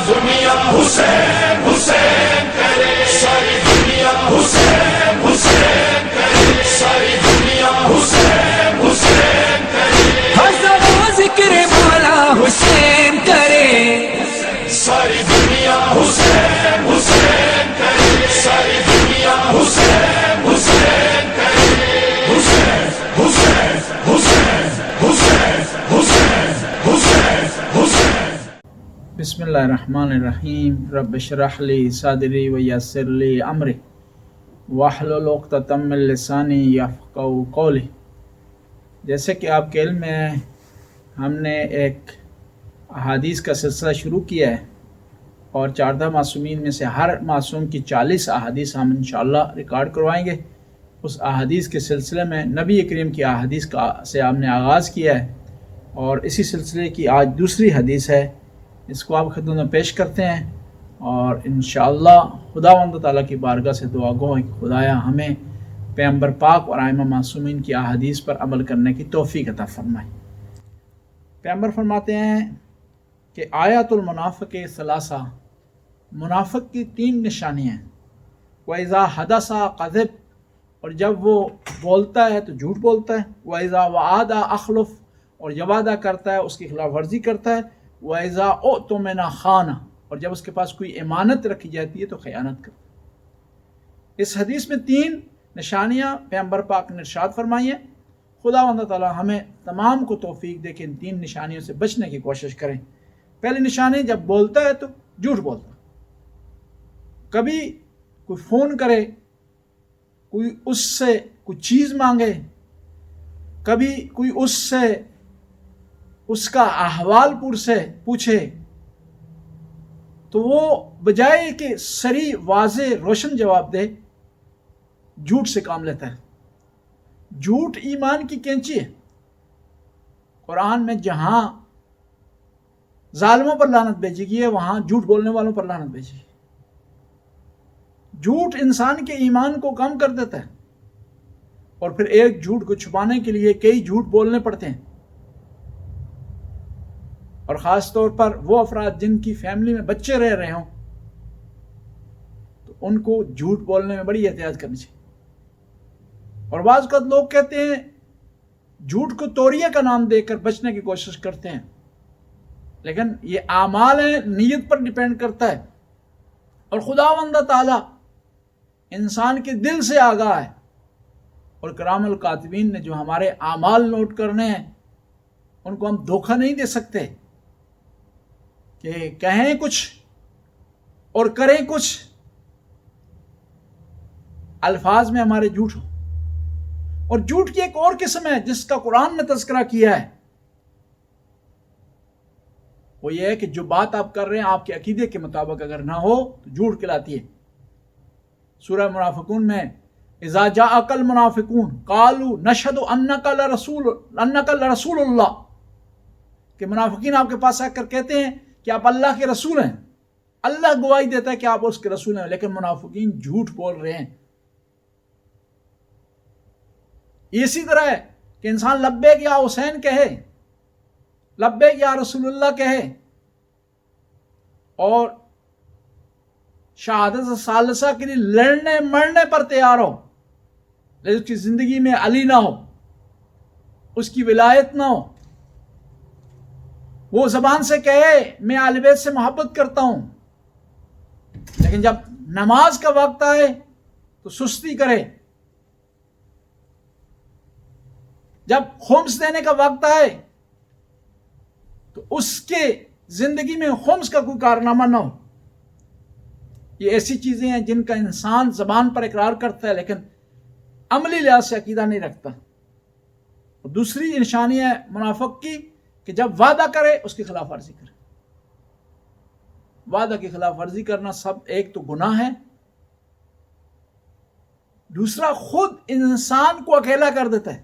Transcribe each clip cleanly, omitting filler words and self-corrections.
دنیا حسین حسین کرے، ساری دنیا حسین حسین کرے، ساری دنیا حسین حسین کرے، ہزاروں ذکر مولا حسین کرے، ساری دنیا حسین حسین کرے، ساری دنیا حسین حسین کرے، حسین حسین حسین حسین حسین حسین حسین۔ بسم اللہ الرحمن الرحیم۔ رب اشرح لی صدری ویسر لی امری واحلل عقدۃ من لسانی یفقہوا قولی۔ جیسے کہ آپ کے علم میں ہم نے ایک احادیث کا سلسلہ شروع کیا ہے اور 14 معصومین میں سے ہر معصوم کی 40 احادیث ہم انشاءاللہ ریکارڈ کروائیں گے۔ اس احادیث کے سلسلے میں نبی کریم کی احادیث سے ہم نے آغاز کیا ہے اور اسی سلسلے کی آج دوسری حدیث ہے، اس کو آپ خدمت میں پیش کرتے ہیں اور انشاءاللہ خداوند تعالیٰ کی بارگاہ سے دعا گو ہے کہ خدایا ہمیں پیغمبر پاک اور ائمہ معصومین کی احادیث پر عمل کرنے کی توفیق عطا فرمائے۔ پیغمبر فرماتے ہیں کہ آیات المنافق ثلاثہ، منافق کی 3 نشانیاں ہیں۔ وَإِذَا حَدَثَ كَذَبَ، اور جب وہ بولتا ہے تو جھوٹ بولتا ہے۔ وَإِذَا وَعَدَ أَخْلَفَ، اور جب وعدہ کرتا ہے اس کی خلاف ورزی کرتا ہے۔ وَإِذَا اؤْتُمِنَ خَانَ، اور جب اس کے پاس کوئی امانت رکھی جاتی ہے تو خیانت کرتا ہے۔ اس حدیث میں 3 نشانیاں پیغمبر پاک نے ارشاد فرمائی ہیں۔ خداوند تعالیٰ ہمیں تمام کو توفیق دے کہ ان 3 نشانیوں سے بچنے کی کوشش کریں۔ پہلی نشانی، جب بولتا ہے تو جھوٹ بولتا ہے۔ کبھی کوئی فون کرے، کوئی اس سے کوئی چیز مانگے، کبھی کوئی اس سے اس کا احوال پوچھے تو وہ بجائے کہ صریح واضح روشن جواب دے، جھوٹ سے کام لیتا ہے۔ جھوٹ ایمان کی کینچی ہے۔ قرآن میں جہاں ظالموں پر لعنت بھیجی گئی ہے وہاں جھوٹ بولنے والوں پر لعنت بھیجی گئی۔ جھوٹ انسان کے ایمان کو کم کر دیتا ہے اور پھر ایک جھوٹ کو چھپانے کے لیے کئی جھوٹ بولنے پڑتے ہیں، اور خاص طور پر وہ افراد جن کی فیملی میں بچے رہ رہے ہوں تو ان کو جھوٹ بولنے میں بڑی احتیاط کرنی چاہیے۔ اور بعض اوقات لوگ کہتے ہیں، جھوٹ کو توریہ کا نام دے کر بچنے کی کوشش کرتے ہیں، لیکن یہ اعمال ہیں، نیت پر ڈیپینڈ کرتا ہے، اور خداوند تعالیٰ انسان کے دل سے آگاہ ہے، اور کرام الکاتبین نے جو ہمارے اعمال نوٹ کرنے ہیں ان کو ہم دھوکہ نہیں دے سکتے کہ کہیں کچھ اور کریں کچھ، الفاظ میں ہمارے جھوٹ ہو۔ اور جھوٹ کی ایک اور قسم ہے جس کا قرآن نے تذکرہ کیا ہے، وہ یہ ہے کہ جو بات آپ کر رہے ہیں آپ کے عقیدے کے مطابق اگر نہ ہو تو جھوٹ کہلاتی ہے۔ سورہ منافقون میں اذا جاءک المنافقون قالوا نشهد انک لرسول اللہ، کہ منافقین آپ کے پاس آ کر کہتے ہیں کہ آپ اللہ کے رسول ہیں۔ اللہ گواہی دیتا ہے کہ آپ اس کے رسول ہیں، لیکن منافقین جھوٹ بول رہے ہیں۔ اسی طرح ہے کہ انسان لبیک یا حسین کہے، لبیک یا رسول اللہ کہے، اور شہادت ثالثہ کے لیے لڑنے مرنے پر تیار ہو، لیکن اس کی زندگی میں علی نہ ہو، اس کی ولایت نہ ہو۔ وہ زبان سے کہے میں اہل بیت سے محبت کرتا ہوں، لیکن جب نماز کا وقت آئے تو سستی کرے، جب خمس دینے کا وقت آئے تو اس کے زندگی میں خمس کا کوئی کارنامہ نہ ہو۔ یہ ایسی چیزیں ہیں جن کا انسان زبان پر اقرار کرتا ہے لیکن عملی لحاظ سے عقیدہ نہیں رکھتا۔ اور دوسری نشانی ہے منافق کی کہ جب وعدہ کرے اس کی خلاف ورزی کرے۔ وعدہ کی خلاف ورزی کرنا ایک تو گناہ ہے، دوسرا خود انسان کو اکیلا کر دیتا ہے۔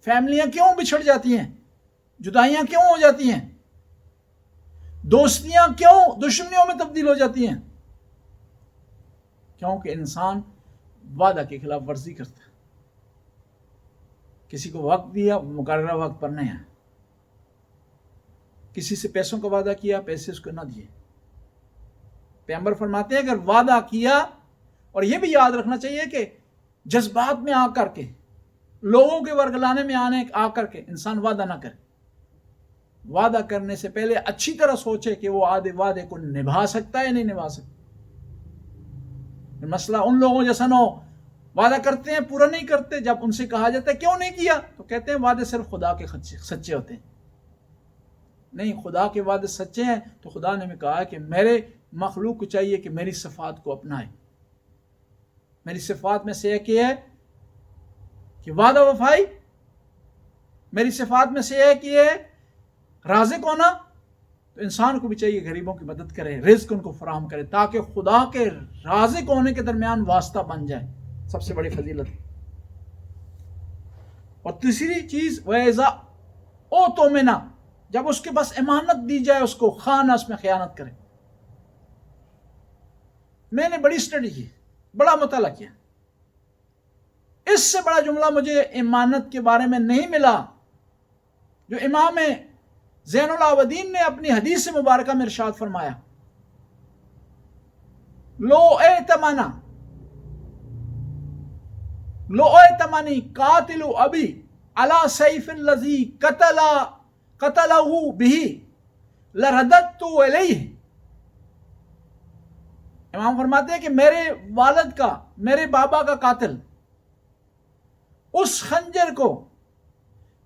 فیملیاں کیوں بچھڑ جاتی ہیں، جدائیاں کیوں ہو جاتی ہیں، دوستیاں کیوں دشمنیوں میں تبدیل ہو جاتی ہیں؟ کیونکہ انسان وعدہ کی خلاف ورزی کرتا ہے۔ کسی کو وقت دیا، مقررہ وقت پر نہیں ہے۔ کسی سے پیسوں کا وعدہ کیا، پیسے اس کو نہ دیے۔ پیغمبر فرماتے ہیں اگر وعدہ کیا، اور یہ بھی یاد رکھنا چاہیے کہ جذبات میں آ کر کے، لوگوں کے ورگلانے میں آ کر کے انسان وعدہ نہ کرے۔ وعدہ کرنے سے پہلے اچھی طرح سوچے کہ وہ وعدے کو نبھا سکتا ہے یا نہیں نبھا سکتا۔ مسئلہ ان لوگوں جیسا نہ ہو، وعدہ کرتے ہیں پورا نہیں کرتے، جب ان سے کہا جاتا ہے کیوں نہیں کیا تو کہتے ہیں وعدے صرف خدا کے سچے ہوتے ہیں۔ نہیں، خدا کے وعدے سچے ہیں تو خدا نے بھی کہا ہے کہ میرے مخلوق کو چاہیے کہ میری صفات کو اپنائے۔ میری صفات میں سے ایک یہ ہے کہ وعدہ وفائی، میری صفات میں سے ایک یہ ہے رازق ہونا، تو انسان کو بھی چاہیے غریبوں کی مدد کرے، رزق ان کو فراہم کرے، تاکہ خدا کے رازق ہونے کے درمیان واسطہ بن جائے۔ سب سے بڑی فضیلت۔ اور تیسری چیز وَإِذَا اؤْتُمِنَ، جب اس کے پاس امانت دی جائے اس کو خانہ، اس میں خیانت کرے۔ میں نے بڑی اسٹڈی کی، بڑا مطالعہ کیا، اس سے بڑا جملہ مجھے امانت کے بارے میں نہیں ملا جو امام زین العابدین نے اپنی حدیث مبارکہ میں ارشاد فرمایا، لو ائتمنی قاتل ابی علی سیف الذی قتلہ بہ لرددت الیہ۔ امام فرماتے ہیں کہ میرے والد کا، میرے بابا کا قاتل اس خنجر کو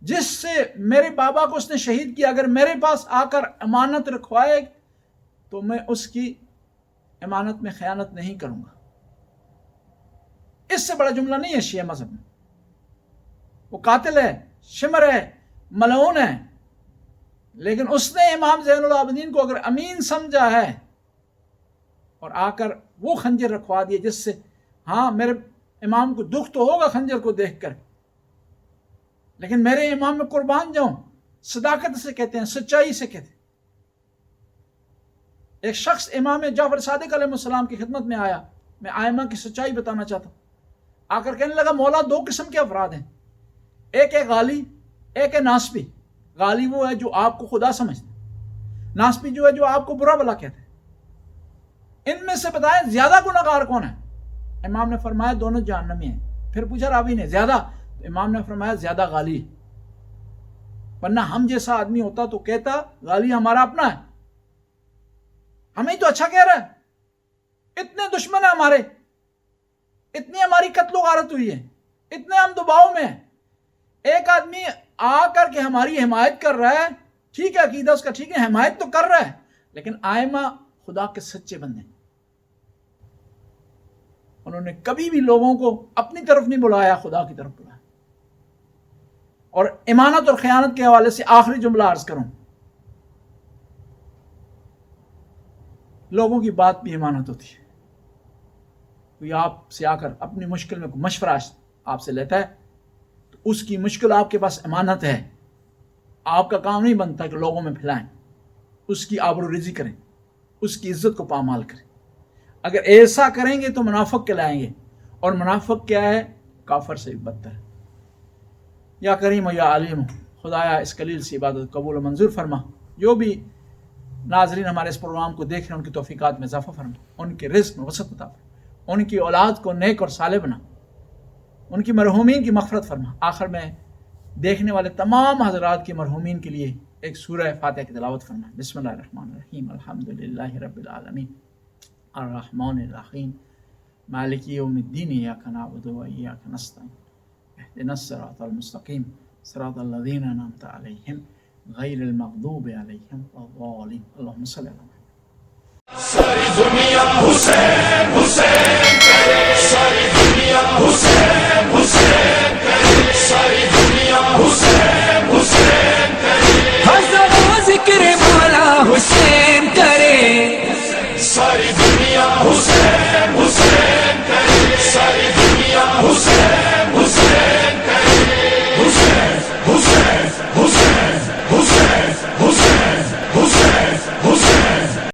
جس سے میرے بابا کو اس نے شہید کیا، اگر میرے پاس آ کر امانت رکھوائے تو میں اس کی امانت میں خیانت نہیں کروں گا۔ اس سے بڑا جملہ نہیں ہے شیعہ مذہب میں۔ وہ قاتل ہے، شمر ہے، ملعون ہے، لیکن اس نے امام زین العابدین کو اگر امین سمجھا ہے اور آ کر وہ خنجر رکھوا دیے جس سے ہاں میرے امام کو دکھ تو ہوگا خنجر کو دیکھ کر، لیکن میرے امام میں قربان جاؤں، صداقت سے کہتے ہیں، سچائی سے کہتے ہیں۔ ایک شخص امام جعفر صادق علیہ السلام کی خدمت میں آیا، میں آئمہ کی سچائی بتانا چاہتا ہوں، آ کر کہنے لگا مولا دو قسم کے افراد ہیں، ایک ہے غالی، ایک ہے ناسبی۔ غالی وہ ہے جو آپ کو خدا سمجھتے ہیں، ناسبی جو ہے جو آپ کو برا بلا کہتے ہیں۔ ان میں سے بتائیں زیادہ گناہگار کون ہے؟ امام نے فرمایا دونوں جہنمی ہیں۔ پھر پوچھا راوی نے زیادہ؟ تو امام نے فرمایا زیادہ غالی ہے، ورنہ ہم جیسا آدمی ہوتا تو کہتا غالی ہمارا اپنا ہے، ہمیں تو اچھا کہہ رہا ہے، اتنے دشمن ہیں ہمارے، اتنی ہماری قتل و غارت ہوئی ہے، اتنے ہم دباؤ میں ہیں، ایک آدمی آ کر کے ہماری حمایت کر رہا ہے، ٹھیک ہے عقیدہ اس کا ٹھیک ہے، حمایت تو کر رہا ہے، لیکن آئمہ خدا کے سچے بندے، انہوں نے کبھی بھی لوگوں کو اپنی طرف نہیں بلایا، خدا کی طرف بلایا۔ اور امانت اور خیانت کے حوالے سے آخری جملہ عرض کروں، لوگوں کی بات بھی امانت ہوتی ہے۔ کوئی آپ سے آ کر اپنی مشکل میں کوئی مشورہ آپ سے لیتا ہے تو اس کی مشکل آپ کے پاس امانت ہے، آپ کا کام نہیں بنتا کہ لوگوں میں پھیلائیں، اس کی آبرو ریزی کریں، اس کی عزت کو پامال کریں۔ اگر ایسا کریں گے تو منافق کہلائیں گے، اور منافق کیا ہے؟ کافر سے بھی بدتر ہے۔ یا کریم یا علیم، خدایا اس قلیل سی عبادت قبول و منظور فرما، جو بھی ناظرین ہمارے اس پروگرام کو دیکھ رہے ہیں ان کی توفیقات میں اضافہ فرما، ان کے رزق میں وسعت عطا فرما، ان کی اولاد کو نیک اور صالح بنا، ان کی مرحومین کی مغفرت فرما۔ آخر میں دیکھنے والے تمام حضرات کے مرحومین کے لیے ایک سورہ فاتحہ کی تلاوت فرما۔ بسم اللہ الرحمن الرحیم، الحمدللہ رب العالمین، الرحمن الرحیم، مالک یوم الدین، ایاک نعبد و ایاک نستعین، اهدنا الصراط المستقیم، صراط الذین انعمت علیہم غیر المغضوب علیہم ولا الضالین۔ اللہم صلی علی محمد۔ ساری دنیا حسین حسین کرے، ساری دنیا